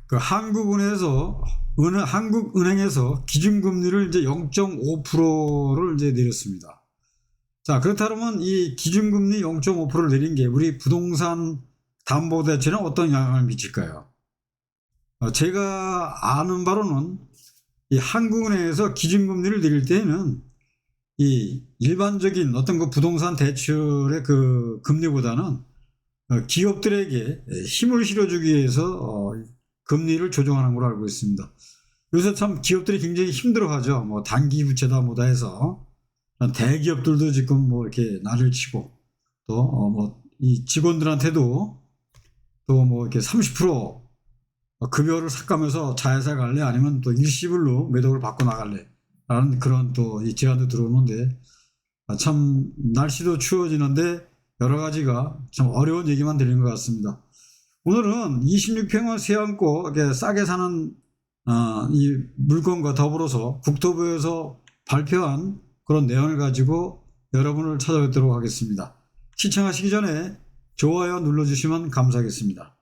그 한국은행에서 기준금리를 이제 0.5%를 이제 내렸습니다. 자, 그렇다면 이 기준금리 0.5%를 내린 게 우리 부동산 담보대출에 어떤 영향을 미칠까요? 제가 아는 바로는 이 한국은행에서 기준금리를 내릴 때에는 이 일반적인 어떤 그 부동산 대출의 그 금리보다는 기업들에게 힘을 실어주기 위해서 금리를 조정하는 걸로 알고 있습니다. 요새 참 기업들이 굉장히 힘들어하죠. 뭐 단기 부채다 뭐다 해서 대기업들도 지금 뭐 이렇게 날을 치고 또 뭐 이 직원들한테도 또 뭐 이렇게 30% 급여를 삭감해서 자회사 갈래 아니면 또 일시불로 매독을 받고 나갈래 라는 그런 또 이 제안도 들어오는데 참 날씨도 추워지는데 여러 가지가 좀 어려운 얘기만 들린 것 같습니다. 오늘은 26평을 세안고 싸게 사는 이 물건과 더불어서 국토부에서 발표한 그런 내용을 가지고 여러분을 찾아뵙도록 하겠습니다. 시청하시기 전에 좋아요 눌러주시면 감사하겠습니다.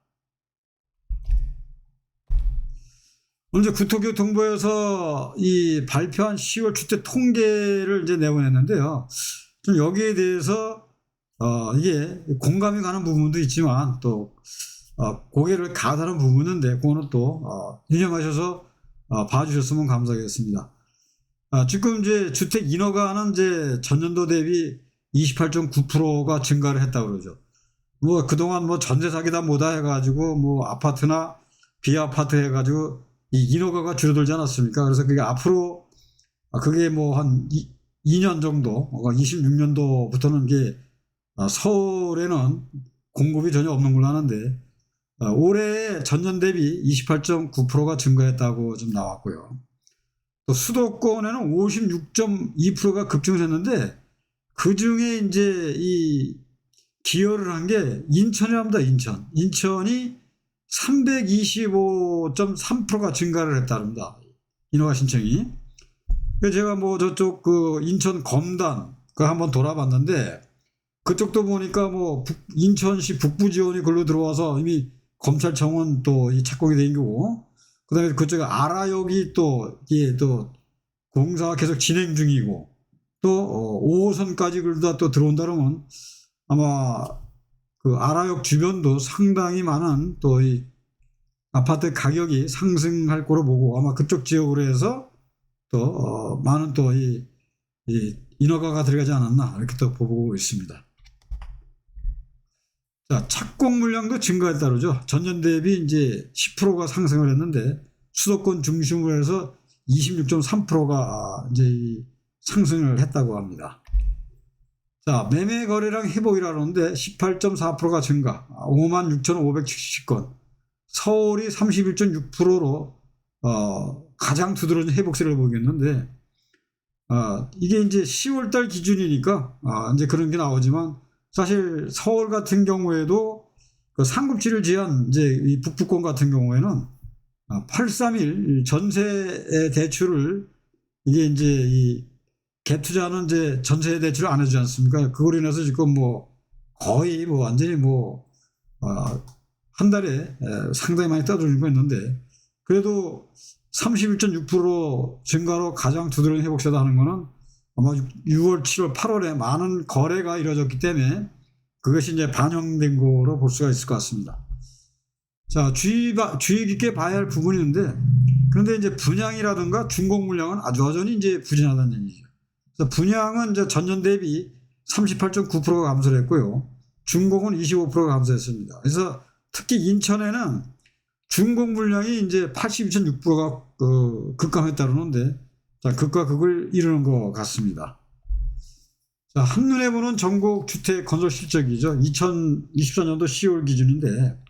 먼저 국토교통부에서 이 발표한 10월 주택 통계를 이제 내보냈는데요. 좀 여기에 대해서 이게 공감이 가는 부분도 있지만 또 고개를 가다는 부분인데 그거는 또 유념하셔서 봐주셨으면 감사하겠습니다. 지금 이제 주택 인허가는 이제 전년도 대비 28.9%가 증가를 했다고 그러죠. 뭐 그동안 뭐 전세 사기다 뭐다 해가지고 뭐 아파트나 비아파트 해가지고 이 인허가가 줄어들지 않았습니까? 그래서 그게 앞으로 그게 뭐 한 2년 정도, 26년도부터는 이게 서울에는 공급이 전혀 없는 걸로 아는데 올해 전년 대비 28.9%가 증가했다고 좀 나왔고요. 또 수도권에는 56.2%가 급증을 했는데 그 중에 이제 이 기여를 한 게 인천이랍니다. 인천이 325.3%가 증가를 했다릅니다. 인허가 신청이. 제가 뭐 저쪽 그 인천 검단 그 한번 돌아봤는데 그쪽도 보니까 뭐 인천시 북부 지원이 글로 들어와서 이미 검찰청은 또 이 착공이 된 거고 그다음에 그쪽에 아라역이 또 이게 또 공사가 계속 진행 중이고 또 5호선까지 글다 또 들어온다 그러면 아마 그 아라역 주변도 상당히 많은 또 이 아파트 가격이 상승할 거로 보고 아마 그쪽 지역으로 해서 또 많은 또 이 인허가가 들어가지 않았나 이렇게 또 보고 있습니다. 자, 착공 물량도 증가했다 그러죠. 전년 대비 이제 10%가 상승을 했는데 수도권 중심으로 해서 26.3%가 이제 상승을 했다고 합니다. 자, 매매 거래량 회복이라는데 18.4%가 증가, 56,570건. 서울이 31.6%로 가장 두드러진 회복세를 보이겠는데 이게 이제 10월달 기준이니까 이제 그런 게 나오지만 사실 서울 같은 경우에도 그 상급지를 제한 이제 이 북부권 같은 경우에는 831 전세 대출을 이게 이제 이 갭투자는 이제 전세 대출을 안 해주지 않습니까? 그걸로 인해서 지금 뭐 거의 뭐 완전히 뭐 한 달에 상당히 많이 떠들고 있는데 그래도 31.6% 증가로 가장 두드러진 회복세다 하는 거는 아마 6월, 7월, 8월에 많은 거래가 이루어졌기 때문에 그것이 이제 반영된 거로 볼 수가 있을 것 같습니다. 자, 주의 깊게 봐야 할 부분이 있는데 그런데 이제 분양이라든가 준공 물량은 아주 여전히 이제 부진하다는 얘기죠. 그래서 분양은 이제 전년 대비 38.9%가 감소를 했고요. 준공은 25%가 감소했습니다. 그래서 특히 인천에는 준공 물량이 이제 82.6%가 급감했다 그러는데 자, 극과 극을 이루는 것 같습니다. 자, 한눈에 보는 전국 주택 건설 실적이죠. 2024년도 10월 기준인데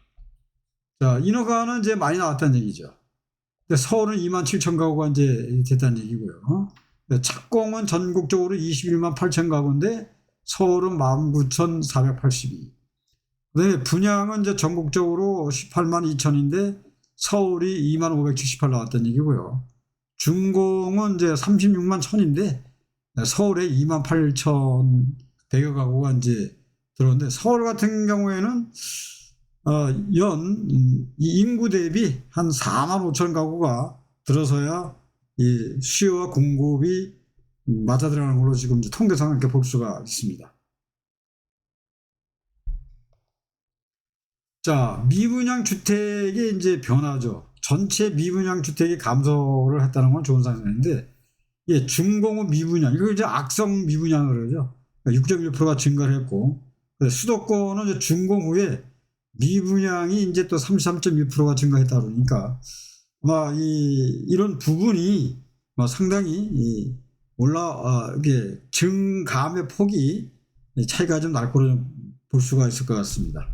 자, 인허가는 이제 많이 나왔다는 얘기죠. 근데 서울은 27,000 가구가 이제 됐다는 얘기고요. 착공은 전국적으로 21만 8천 가구인데 서울은 19,482. 그다음에 분양은 이제 전국적으로 18만 2천인데 서울이 2만 578 나왔다는 얘기고요. 준공은 이제 36만 1천인데 서울에 2만 8천 대여 가구가 이제 들어오는데 서울 같은 경우에는 이 인구 대비 한 4만 5천 가구가 들어서야 이 수요와 공급이 맞아들어가는 걸로 지금 통계상 이렇게 볼 수가 있습니다. 자, 미분양 주택의 이제 변화죠. 전체 미분양 주택이 감소를 했다는 건 좋은 상황인데, 예, 중공업 미분양, 이거 이제 악성 미분양을 그러죠. 6.1%가 증가를 했고, 수도권은 이제 준공 후에 미분양이 이제 또 33.1%가 증가했다 그러니까, 이런 부분이 상당히 이게 증감의 폭이 차이가 좀 날 거로 볼 수가 있을 것 같습니다.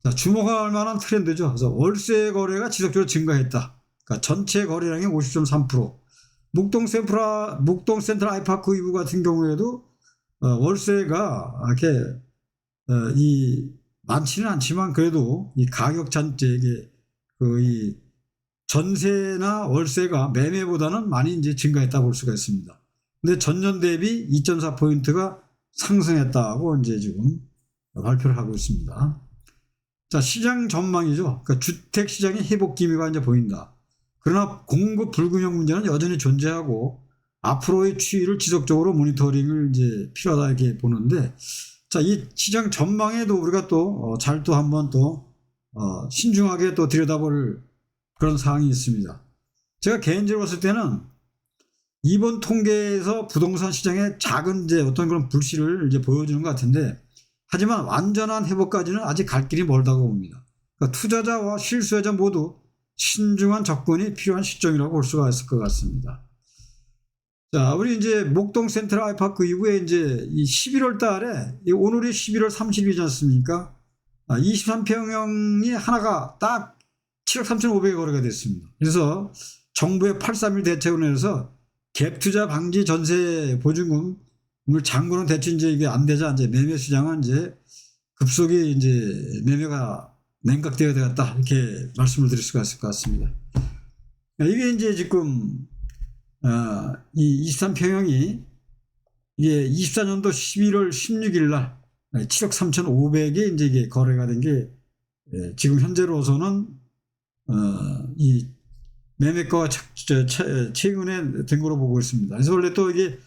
자, 주목할 만한 트렌드죠. 그래서 월세 거래가 지속적으로 증가했다. 그러니까 전체 거래량의 50.3%. 묵동 센트럴 아이파크 이부 같은 경우에도 월세가 이렇게 많지는 않지만 그래도 이 가격 전체의 이 전세나 월세가 매매보다는 많이 이제 증가했다 볼 수가 있습니다. 근데 전년 대비 2.4포인트가 상승했다고 이제 지금 발표를 하고 있습니다. 자, 시장 전망이죠. 그러니까 주택 시장의 회복 기미가 이제 보인다. 그러나 공급 불균형 문제는 여전히 존재하고 앞으로의 추이를 지속적으로 모니터링을 이제 필요하다 이렇게 보는데, 자, 이 시장 전망에도 우리가 또 잘 또 한번 또 신중하게 또 들여다볼 그런 사항이 있습니다. 제가 개인적으로 봤을 때는 이번 통계에서 부동산 시장의 작은 이제 어떤 그런 불씨를 이제 보여주는 것 같은데, 하지만 완전한 회복까지는 아직 갈 길이 멀다고 봅니다. 그러니까 투자자와 실수요자 모두 신중한 접근이 필요한 시점이라고 볼 수가 있을 것 같습니다. 자, 우리 이제 목동 센트럴 아이파크 이후에 이제 이 11월 달에, 오늘이 11월 30일이지 않습니까? 23평형이 하나가 딱 7억 3,500에 거래가 됐습니다. 그래서 정부의 831 대책으로 인해서 갭 투자 방지 전세 보증금을 잔고는 대체 이제 이게 안 되자 이제 매매 시장은 이제 급속히 이제 매매가 냉각되어야 되겠다 이렇게 말씀을 드릴 수가 있을 것 같습니다. 이게 이제 지금 이 23평형이 이게 24년도 11월 16일 날 7억 3,500에 이제 이게 거래가 된 게 지금 현재로서는 이 매매가가 최근에 된 거로 보고 있습니다. 그래서 원래 또 이게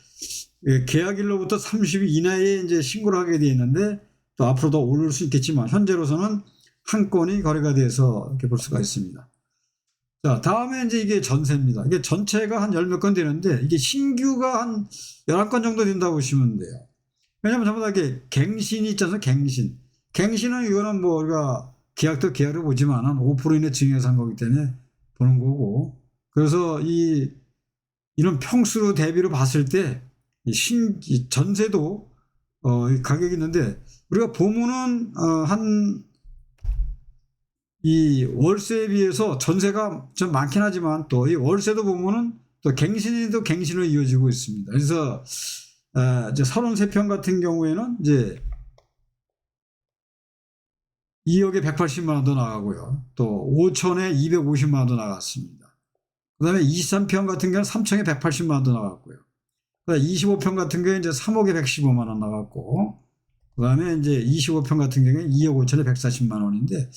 계약일로부터 30일 이내에 이제 신고를 하게 되어 있는데 또 앞으로 더 오를 수 있겠지만 현재로서는 한 건이 거래가 돼서 이렇게 볼 수가 있습니다. 자, 다음에 이제 이게 전세입니다. 이게 전체가 한 10몇 건 되는데 이게 신규가 한 11건 정도 된다고 보시면 돼요. 왜냐면 전부 다 이게 갱신이 있지 않습니까? 갱신은 이거는 뭐 우리가 계약도 계약을 보지만 한 5% 이내 증여해서 한 거기 때문에 보는 거고, 그래서 이런 평수로 대비로 봤을 때 이 전세도 가격이 있는데 우리가 보면은 이 월세에 비해서 전세가 좀 많긴 하지만 또 이 월세도 보면은 또 갱신으로 이어지고 있습니다. 그래서 이제 33평 같은 경우에는 이제 2억에 180만 원도 나가고요. 또 5천에 250만 원도 나갔습니다. 그 다음에 23평 같은 경우는 3천에 180만 원도 나갔고요. 그 다음에 25평 같은 경우에 이제 3억에 115만 원 나갔고, 그 다음에 이제 25평 같은 경우에 2억 5천에 140만 원인데,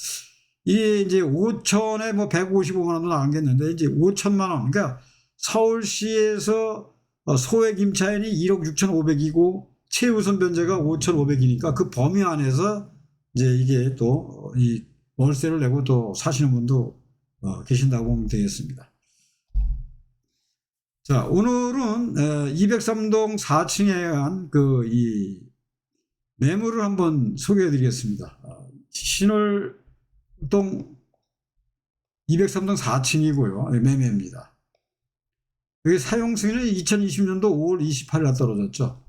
이게 이제 5천에 뭐 155만 원도 나가겠는데, 이제 5천만 원. 그러니까 서울시에서 소액 임차인이 1억 6,500이고, 최우선 변제가 5,500이니까 그 범위 안에서 이제 이게 또 이 월세를 내고 또 사시는 분도 계신다고 보면 되겠습니다. 자, 오늘은 203동 4층에 한 이 매물을 한번 소개해 드리겠습니다. 신월동 203동 4층이고요. 매매입니다. 여기 사용 승인은 2020년도 5월 28일 날 떨어졌죠.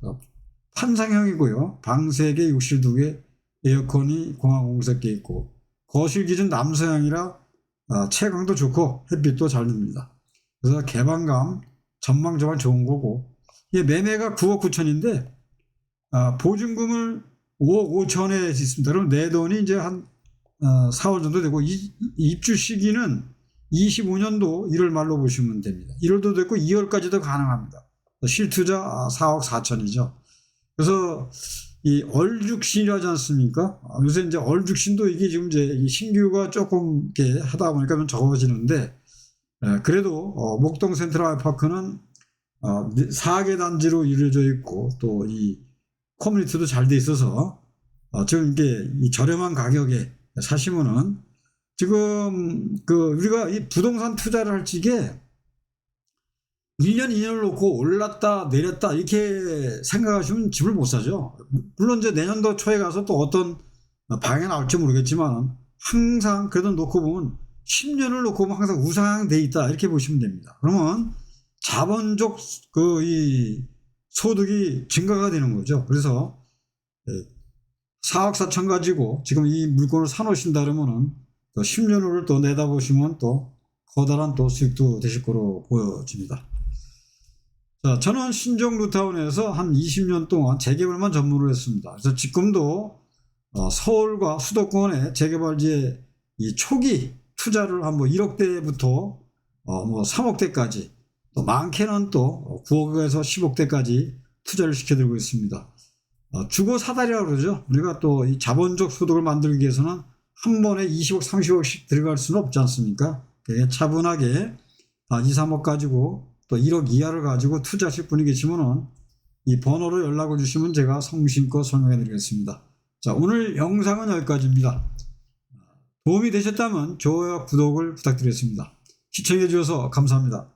판상형이고요. 방 3개, 욕실 2개, 에어컨이 공항 공석계 있고, 거실 기준 남서향이라 채광도 좋고 햇빛도 잘 듭니다. 그래서 개방감, 전망 정말 좋은 거고, 이게 매매가 9억 9천인데 보증금을 5억 5천에 있습니다. 그럼 내 돈이 이제 한 4월 정도 되고, 입주 시기는 25년도 1월 말로 보시면 됩니다. 1월도 됐고 2월까지도 가능합니다. 실투자 4억 4천이죠. 그래서 이 얼죽신이라지 않습니까? 요새 이제 얼죽신도 이게 지금 이제 이 신규가 조금 이렇게 하다 보니까 좀 적어지는데, 그래도 목동 센트럴 아이파크는 4개 단지로 이루어져 있고 또 이 커뮤니티도 잘 돼 있어서 지금 이게 이 저렴한 가격에 사시면은 지금 우리가 이 부동산 투자를 할 적에 1년, 2년을 놓고 올랐다 내렸다 이렇게 생각하시면 집을 못 사죠. 물론 이제 내년도 초에 가서 또 어떤 방향이 나올지 모르겠지만 항상 그래도 놓고 보면 10년을 놓고 보면 항상 우상돼 있다 이렇게 보시면 됩니다. 그러면 자본적 이 소득이 증가가 되는 거죠. 그래서 4억 4천 가지고 지금 이 물건을 사놓으신다 그러면은 또 10년 후를 또 내다보시면 또 커다란 또 수익도 되실 거로 보여집니다. 자, 저는 신정 뉴타운에서 한 20년 동안 재개발만 전문으로 했습니다. 그래서 지금도 서울과 수도권의 재개발지에 이 초기 투자를 한 뭐 1억대부터 뭐 3억대까지 또 많게는 또 9억에서 10억대까지 투자를 시켜드리고 있습니다. 주거 사다리라고 그러죠. 우리가 또 이 자본적 소득을 만들기 위해서는 한 번에 20억, 30억씩 들어갈 수는 없지 않습니까? 차분하게 2, 3억 가지고 또 1억 이하를 가지고 투자하실 분이 계시면은 이 번호로 연락을 주시면 제가 성심껏 설명해 드리겠습니다. 자, 오늘 영상은 여기까지입니다. 도움이 되셨다면 좋아요와 구독을 부탁드리겠습니다. 시청해 주셔서 감사합니다.